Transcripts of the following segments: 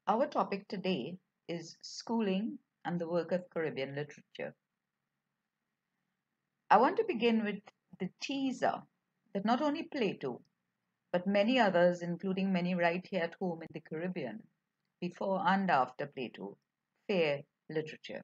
Our topic today is schooling and the work of Caribbean literature. I want to begin with the teaser that not only Plato, but many others, including many right here at home in the Caribbean, before and after Plato, fear literature.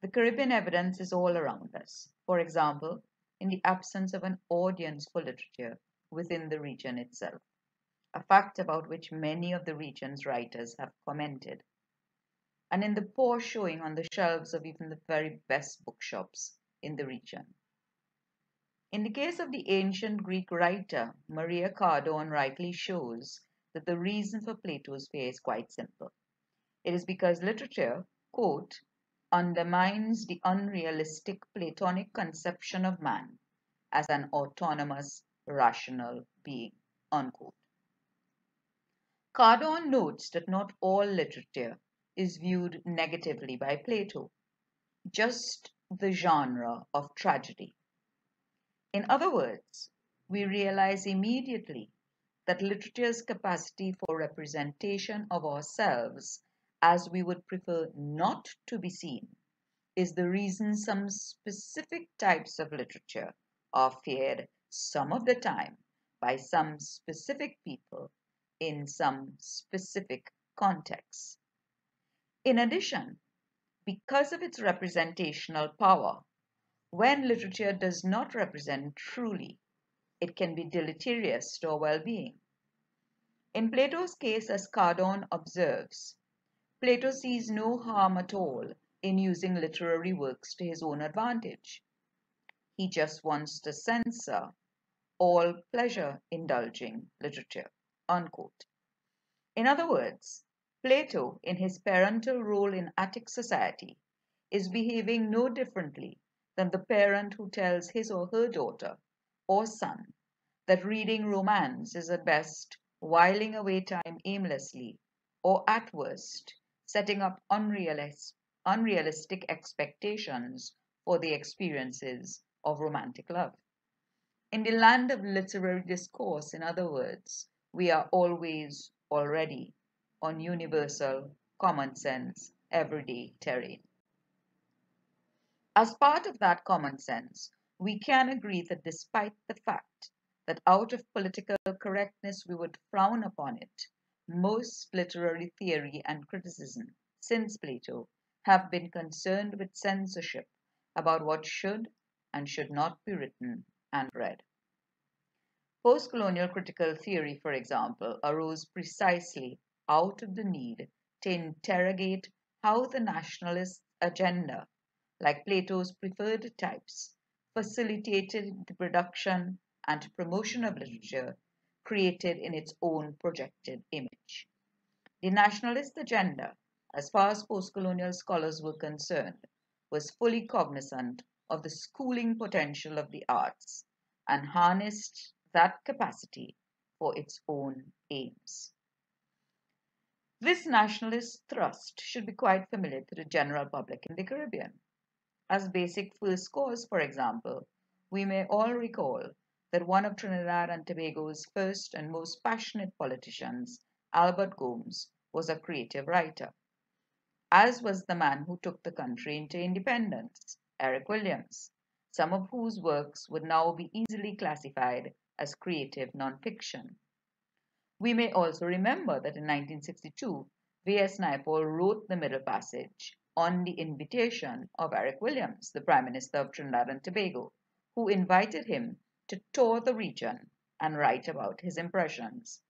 The Caribbean evidence is all around us. For example, in the absence of an audience for literature within the region itself, a fact about which many of the region's writers have commented, and in the poor showing on the shelves of even the very best bookshops in the region. In the case of the ancient Greek writer, Maria Cardon rightly shows that the reason for Plato's fear is quite simple. It is because literature, quote, undermines the unrealistic Platonic conception of man as an autonomous, rational being, unquote. Cardon notes that not all literature is viewed negatively by Plato, just the genre of tragedy. In other words, we realize immediately that literature's capacity for representation of ourselves as we would prefer not to be seen is the reason some specific types of literature are feared some of the time by some specific people in some specific contexts. In addition, because of its representational power, when literature does not represent truly, it can be deleterious to our well-being. In Plato's case, as Cardon observes, Plato sees no harm at all in using literary works to his own advantage. He just wants to censor all pleasure-indulging literature, unquote. In other words, Plato, in his parental role in Attic society, is behaving no differently than the parent who tells his or her daughter or son that reading romance is at best whiling away time aimlessly, or at worst, setting up unrealistic expectations for the experiences of romantic love. In the land of literary discourse, in other words, we are always already on universal, common sense, everyday terrain. As part of that common sense, we can agree that despite the fact that out of political correctness we would frown upon it, most literary theory and criticism since Plato have been concerned with censorship about what should and should not be written and read. Postcolonial critical theory, for example, arose precisely out of the need to interrogate how the nationalist agenda, like Plato's preferred types, facilitated the production and promotion of literature created in its own projected image. The nationalist agenda, as far as postcolonial scholars were concerned, was fully cognizant of the schooling potential of the arts and harnessed that capacity for its own aims. This nationalist thrust should be quite familiar to the general public in the Caribbean. As basic first cause, for example, we may all recall that one of Trinidad and Tobago's first and most passionate politicians, Albert Gomes, was a creative writer, as was the man who took the country into independence, Eric Williams, some of whose works would now be easily classified as creative nonfiction. We may also remember that in 1962, V.S. Naipaul wrote The Middle Passage on the invitation of Eric Williams, the Prime Minister of Trinidad and Tobago, who invited him to tour the region and write about his impressions.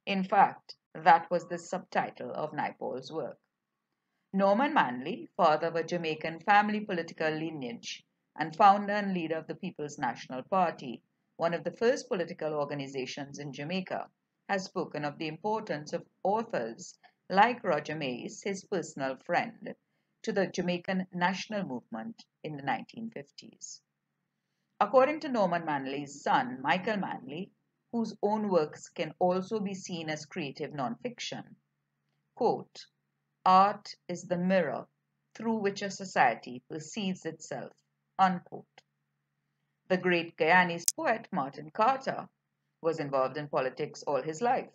In fact, that was the subtitle of Naipaul's work. Norman Manley, father of a Jamaican family political lineage and founder and leader of the People's National Party, one of the first political organizations in Jamaica, has spoken of the importance of authors like Roger Mays, his personal friend, to the Jamaican national movement in the 1950s. According to Norman Manley's son, Michael Manley, whose own works can also be seen as creative nonfiction, quote, art is the mirror through which a society perceives itself, unquote. The great Guyanese poet Martin Carter was involved in politics all his life.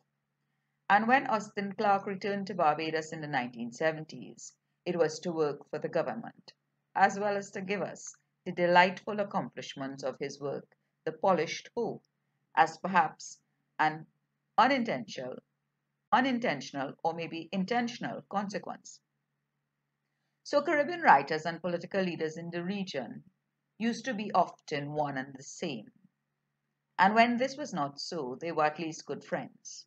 And when Austin Clarke returned to Barbados in the 1970s, it was to work for the government, as well as to give us the delightful accomplishments of his work, the polished whole, as perhaps an unintentional, unintentional or maybe intentional consequence. So Caribbean writers and political leaders in the region used to be often one and the same. And when this was not so, they were at least good friends.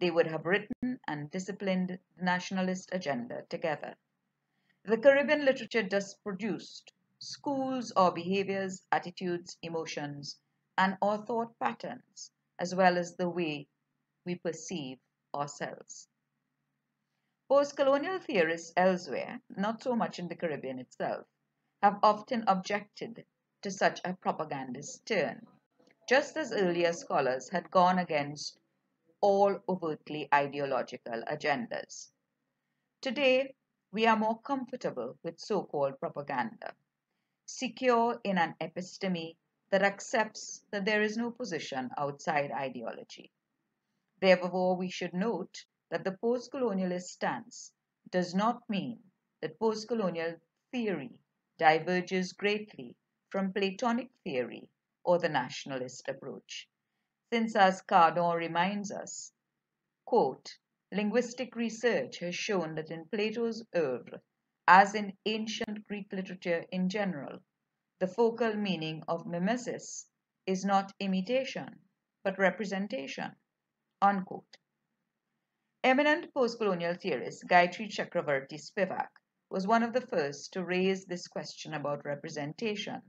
They would have written and disciplined the nationalist agenda together. The Caribbean literature thus produced schools or behaviors, attitudes, emotions, and or thought patterns, as well as the way we perceive ourselves. Postcolonial theorists elsewhere, not so much in the Caribbean itself, have often objected to such a propagandist turn, just as earlier scholars had gone against all overtly ideological agendas. Today, we are more comfortable with so-called propaganda, secure in an episteme that accepts that there is no position outside ideology. Therefore, we should note that the postcolonialist stance does not mean that postcolonial theory diverges greatly from Platonic theory or the nationalist approach, since as Cardon reminds us, quote, linguistic research has shown that in Plato's oeuvre, as in ancient Greek literature in general, the focal meaning of mimesis is not imitation, but representation, unquote. Eminent postcolonial theorist Gayatri Chakravarti Spivak was one of the first to raise this question about representation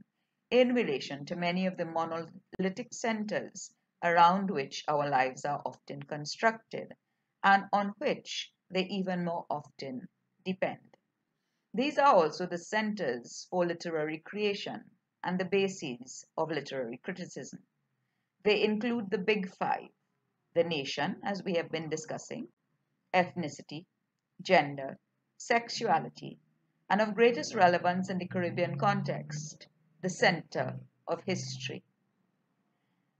in relation to many of the monolithic centers around which our lives are often constructed and on which they even more often depend. These are also the centers for literary creation and the bases of literary criticism. They include the Big Five: the nation, as we have been discussing, ethnicity, gender, sexuality, and of greatest relevance in the Caribbean context, the center of history.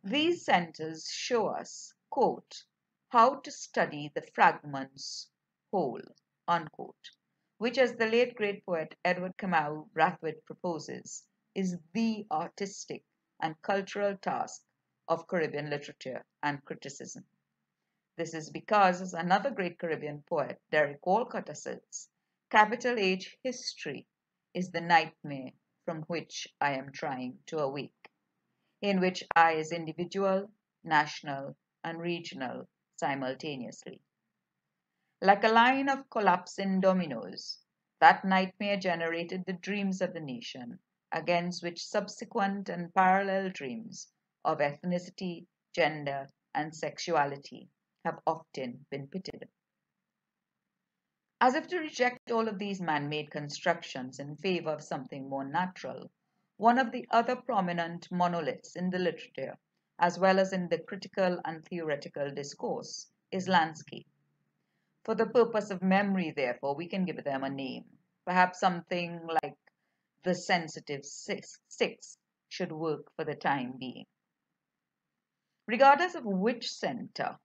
These centers show us, quote, how to study the fragments whole, unquote, which, as the late great poet Edward Kamau Brathwaite proposes, is the artistic and cultural task of Caribbean literature and criticism. This is because, as another great Caribbean poet, Derek Walcott, asserts, capital H history is the nightmare from which I am trying to awake, in which I is individual, national, and regional simultaneously. Like a line of collapsing dominoes, that nightmare generated the dreams of the nation, against which subsequent and parallel dreams of ethnicity, gender, and sexuality have often been pitted. As if to reject all of these man-made constructions in favor of something more natural, one of the other prominent monoliths in the literature, as well as in the critical and theoretical discourse, is landscape. For the purpose of memory, therefore, we can give them a name. Perhaps something like the sensitive six should work for the time being. Regardless of which center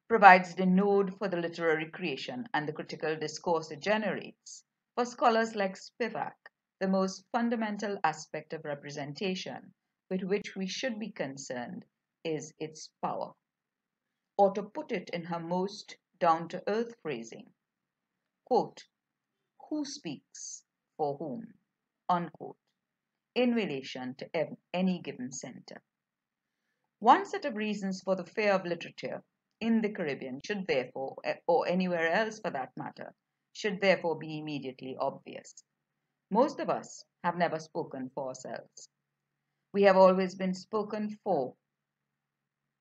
provides the node for the literary creation and the critical discourse it generates, for scholars like Spivak, the most fundamental aspect of representation with which we should be concerned is its power. Or to put it in her most down-to-earth phrasing, quote, who speaks for whom, unquote, in relation to any given center. One set of reasons for the fear of literature in the Caribbean should therefore, or anywhere else for that matter, should therefore be immediately obvious. Most of us have never spoken for ourselves. We have always been spoken for,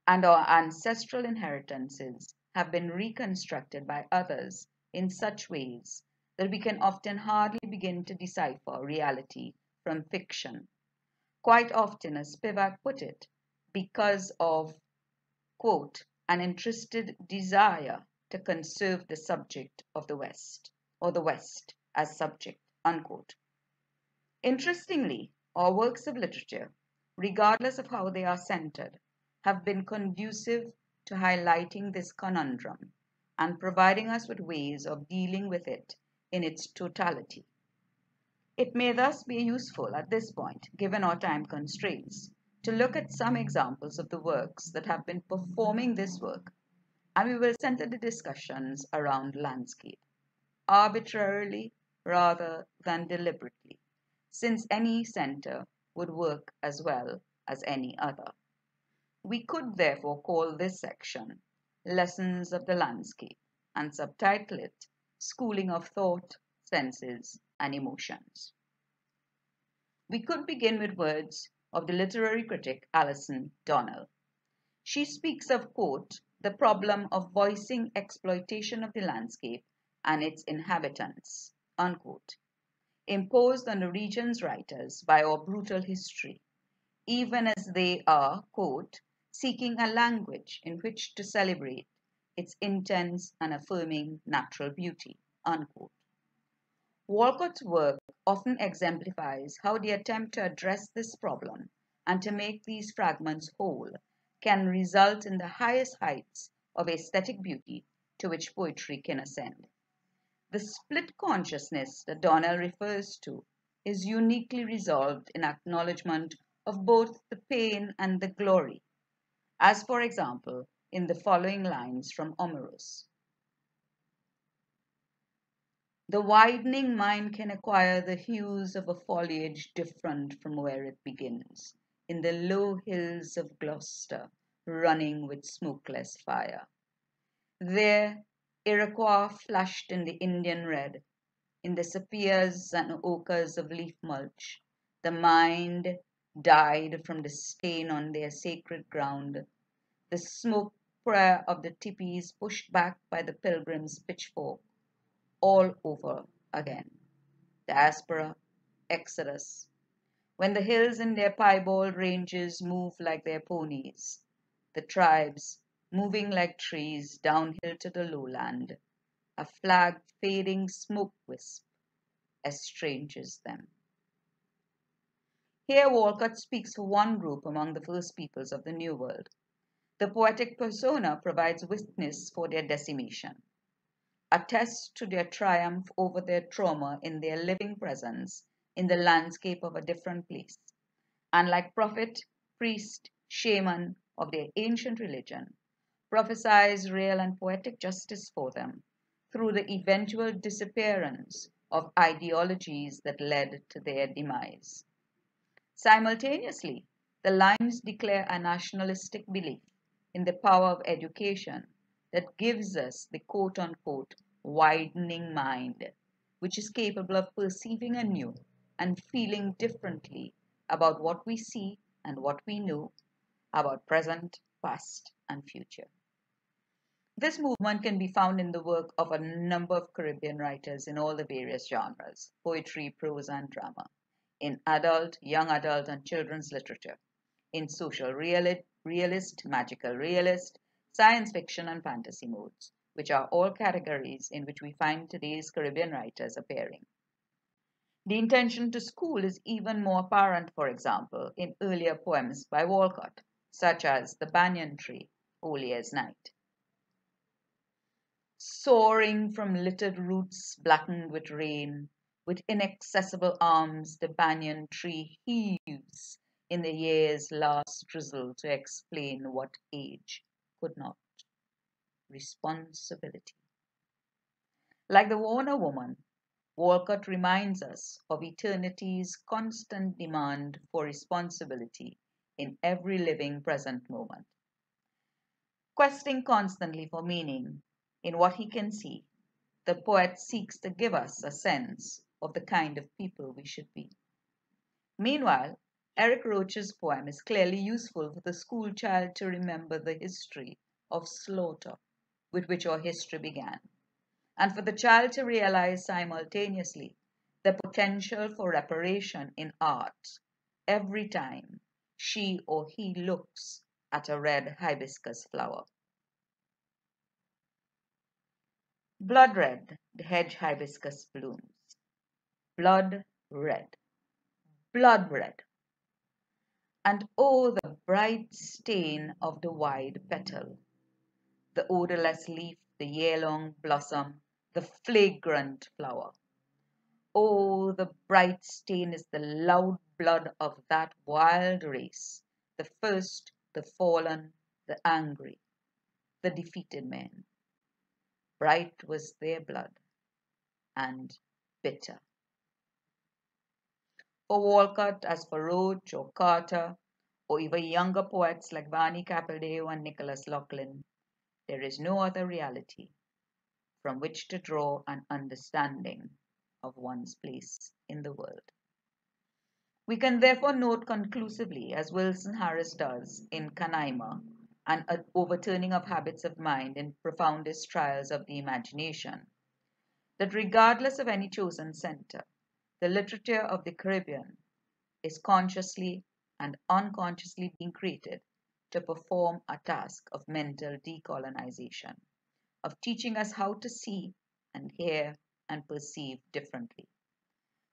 and our ancestral inheritances have been reconstructed by others in such ways that we can often hardly begin to decipher reality from fiction. Quite often, as Spivak put it, because of, quote, an interested desire to conserve the subject of the West, or the West as subject, unquote. Interestingly, our works of literature, regardless of how they are centered, have been conducive to highlighting this conundrum and providing us with ways of dealing with it in its totality. It may thus be useful at this point, given our time constraints, to look at some examples of the works that have been performing this work, and we will center the discussions around landscape, arbitrarily rather than deliberately, since any center would work as well as any other. We could therefore call this section Lessons of the Landscape and subtitle it Schooling of Thought, Senses, and Emotions. We could begin with words of the literary critic Alison Donnell. She speaks of, quote, the problem of voicing exploitation of the landscape and its inhabitants, unquote, imposed on the region's writers by our brutal history, even as they are, quote, seeking a language in which to celebrate its intense and affirming natural beauty, unquote. Walcott's work often exemplifies how the attempt to address this problem and to make these fragments whole can result in the highest heights of aesthetic beauty to which poetry can ascend. The split consciousness that Donnell refers to is uniquely resolved in acknowledgement of both the pain and the glory, as for example in the following lines from Omerus. The widening mind can acquire the hues of a foliage different from where it begins, in the low hills of Gloucester, running with smokeless fire. There, Iroquois flushed in the Indian red, in the sepias and ochres of leaf mulch. The mind died from the stain on their sacred ground, the smoke prayer of the teepees pushed back by the pilgrim's pitchfork, all over again. Diaspora, Exodus. When the hills in their piebald ranges move like their ponies, the tribes, moving like trees downhill to the lowland, a flag fading smoke wisp estranges them. Here Walcott speaks for one group among the first peoples of the New World. The poetic persona provides witness for their decimation, attests to their triumph over their trauma in their living presence in the landscape of a different place, and like prophet, priest, shaman of their ancient religion, prophesies real and poetic justice for them through the eventual disappearance of ideologies that led to their demise. Simultaneously, the lines declare a nationalistic belief in the power of education that gives us the quote-unquote widening mind, which is capable of perceiving anew and feeling differently about what we see and what we know, about present, past, and future. This movement can be found in the work of a number of Caribbean writers in all the various genres, poetry, prose, and drama, in adult, young adult, and children's literature, in social realist, magical realist, science fiction, and fantasy modes, which are all categories in which we find today's Caribbean writers appearing. The intention to school is even more apparent, for example, in earlier poems by Walcott, such as The Banyan Tree, Holy as Night. Soaring from littered roots blackened with rain, with inaccessible arms the banyan tree heaves in the year's last drizzle to explain what age could not. Responsibility. Like the Warner woman, Walcott reminds us of eternity's constant demand for responsibility in every living present moment. Questing constantly for meaning in what he can see, the poet seeks to give us a sense of the kind of people we should be. Meanwhile, Eric Roach's poem is clearly useful for the school child to remember the history of slaughter with which our history began, and for the child to realize simultaneously the potential for reparation in art every time she or he looks at a red hibiscus flower. Blood red, the hedge hibiscus blooms. Blood red, blood red. And oh, the bright stain of the wide petal, the odorless leaf, the year-long blossom, the flagrant flower. Oh, the bright stain is the loud blood of that wild race, the first, the fallen, the angry, the defeated men. Bright was their blood, and bitter. For Walcott, as for Roach or Carter, or even younger poets like Barney Capildeo and Nicholas Lachlan, there is no other reality from which to draw an understanding of one's place in the world. We can therefore note conclusively, as Wilson Harris does in Canaima, an overturning of habits of mind in profoundest trials of the imagination, that regardless of any chosen center, the literature of the Caribbean is consciously and unconsciously being created to perform a task of mental decolonization, of teaching us how to see and hear and perceive differently.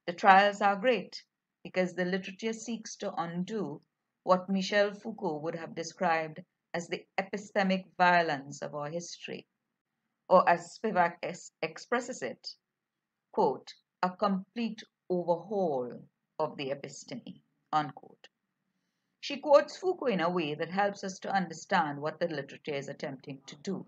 The trials are great because the literature seeks to undo what Michel Foucault would have described as the epistemic violence of our history, or as Spivak expresses it, quote, a complete overhaul of the episteme, unquote. She quotes Foucault in a way that helps us to understand what the literature is attempting to do,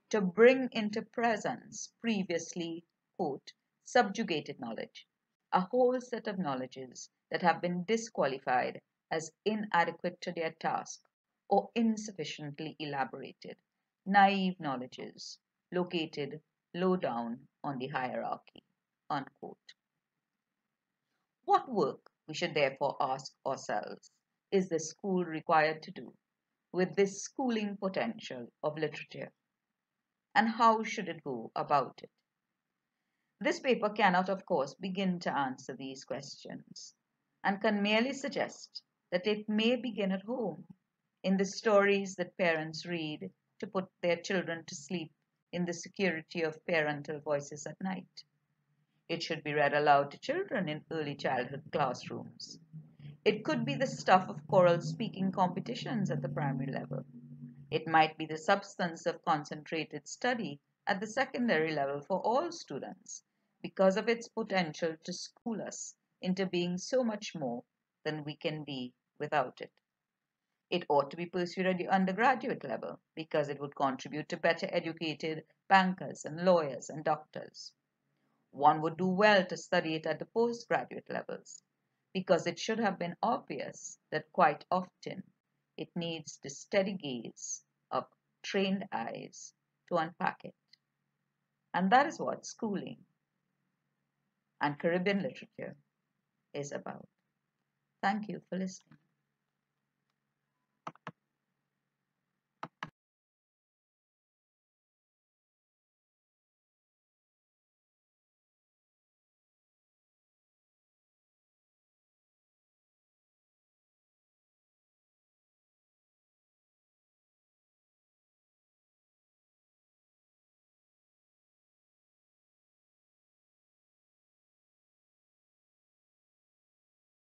to bring into presence previously, quote, subjugated knowledge, a whole set of knowledges that have been disqualified as inadequate to their task or insufficiently elaborated, naive knowledges located low down on the hierarchy, unquote. What work, we should therefore ask ourselves, is the school required to do with this schooling potential of literature? And how should it go about it? This paper cannot, of course, begin to answer these questions and can merely suggest that it may begin at home, in the stories that parents read to put their children to sleep in the security of parental voices at night. It should be read aloud to children in early childhood classrooms. It could be the stuff of choral speaking competitions at the primary level. It might be the substance of concentrated study at the secondary level for all students because of its potential to school us into being so much more than we can be without it. It ought to be pursued at the undergraduate level because it would contribute to better educated bankers and lawyers and doctors. One would do well to study it at the postgraduate levels because it should have been obvious that quite often it needs the steady gaze of trained eyes to unpack it. And that is what schooling and Caribbean literature is about. Thank you for listening.